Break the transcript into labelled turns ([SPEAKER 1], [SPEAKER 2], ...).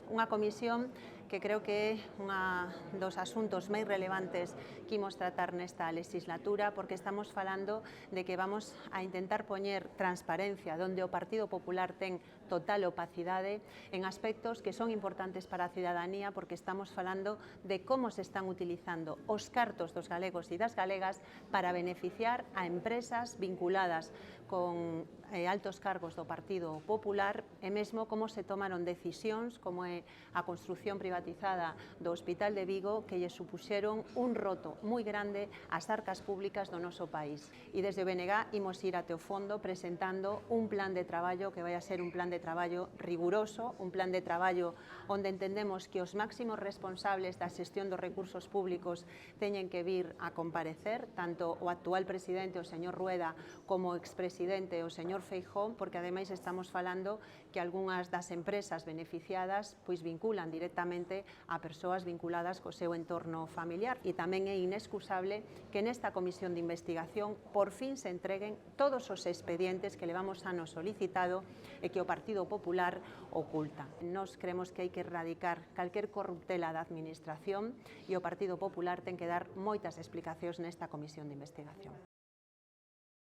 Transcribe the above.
[SPEAKER 1] Unha comisión que creo que é un dos asuntos máis relevantes que imos tratar nesta legislatura, porque estamos falando de que vamos a intentar poñer transparencia donde o Partido Popular ten total opacidade en aspectos que son importantes para a cidadanía, porque estamos falando de como se están utilizando os cartos dos galegos e das galegas para beneficiar a empresas vinculadas con altos cargos do Partido Popular e mesmo como se tomaron decisións como é a construción privatizada do Hospital de Vigo que lle supuxeron un roto moi grande ás arcas públicas do noso país. E desde o BNG imos ir até o fondo presentando un plan de traballo que vai a ser un plan de traballo riguroso, un plan de traballo onde entendemos que os máximos responsables da xestión dos recursos públicos teñen que vir a comparecer, tanto o actual presidente, o señor Rueda, como o expresidente, o señor Feijóo, porque ademais estamos falando que algunhas das empresas beneficiadas pois vinculan directamente a persoas vinculadas co seu entorno familiar e tamén é inexcusable que nesta comisión de investigación por fin se entreguen todos os expedientes que levamos anos solicitado e que o Partido Popular oculta. Nós creemos que hai que erradicar calquer corruptela da administración e o Partido Popular ten que dar moitas explicacións nesta comisión de investigación.